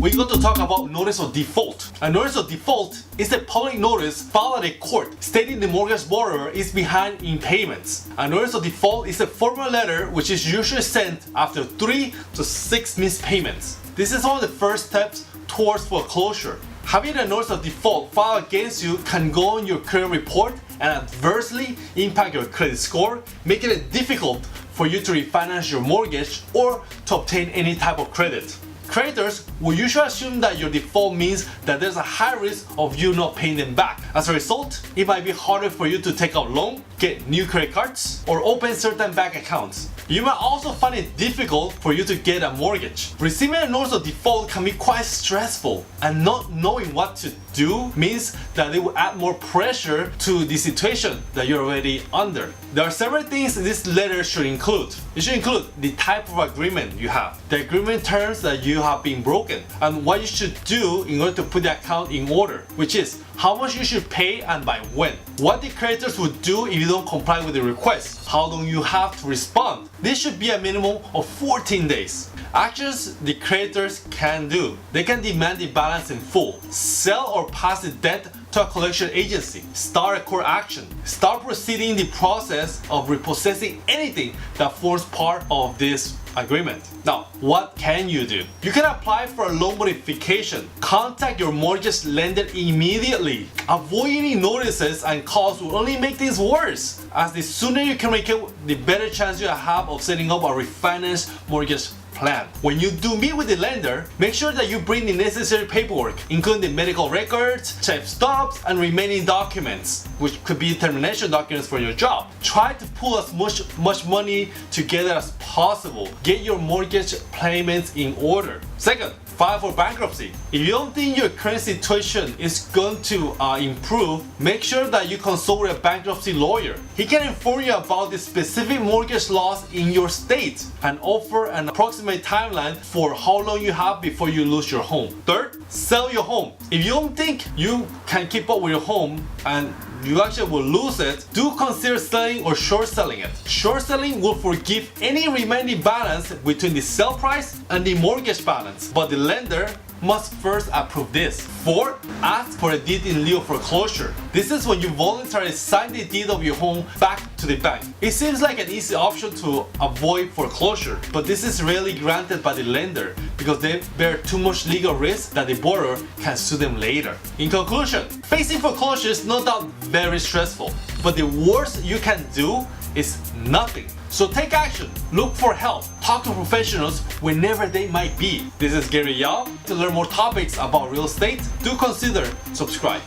we're going to talk about notice of default. A notice of default is a public notice filed at a court stating the mortgage borrower is behind in payments. A notice of default is a formal letter which is usually sent after 3 to 6 missed payments. This is one of the first steps towards foreclosure. Having a notice of default filed against you can go on your credit report and adversely impact your credit score, making it difficult for you to refinance your mortgage or to obtain any type of credit. Creditors will usually assume that your default means that there's a high risk of you not paying them back. As a result, it might be harder for you to take out loan, get new credit cards, or open certain bank accounts. You might also find it difficult for you to get a mortgage. Receiving a notice of default can be quite stressful, and not knowing what to do means that it will add more pressure to the situation that you're already under. There are several things this letter should include. It should include the type of agreement you have, the agreement terms that you have been broken, and what you should do in order to put the account in order, which is how much you should pay and by when, what the creditors would do if you don't comply with the request, how long you have to respond. This should be a minimum of 14 days. Actions the creditors can do. They can demand the balance in full, sell or pass the debt to a collection agency, start a court action, start proceeding the process of repossessing anything that forms part of this agreement. Now, what can you do? You can apply for a loan modification. Contact your mortgage lender immediately. Avoid any notices and calls will only make things worse, as the sooner you can make it, the better chance you have of setting up a refinance mortgage plan. When you do meet with the lender, make sure that you bring the necessary paperwork, including the medical records, check stubs, and remaining documents, which could be termination documents for your job. Try to pull as much money together as possible. Get your mortgage payments in order. Second, file for bankruptcy. If you don't think your current situation is going to improve, make sure that you consult with a bankruptcy lawyer. He can inform you about the specific mortgage laws in your state and offer an approximate timeline for how long you have before you lose your home. Third, sell your home. If you don't think you can keep up with your home and you actually will lose it, do consider selling or short selling it. Short selling will forgive any remaining balance between the sale price and the mortgage balance, but the lender must first approve this. Fourth, ask for a deed in lieu of foreclosure. This is when you voluntarily sign the deed of your home back to the bank. It seems like an easy option to avoid foreclosure, but this is rarely granted by the lender because they bear too much legal risk that the borrower can sue them later. In conclusion, facing foreclosure is no doubt very stressful, but the worst you can do is nothing. So take action, look for help, talk to professionals whenever they might be. This is Gary Yao. To learn more topics about real estate, do consider subscribe.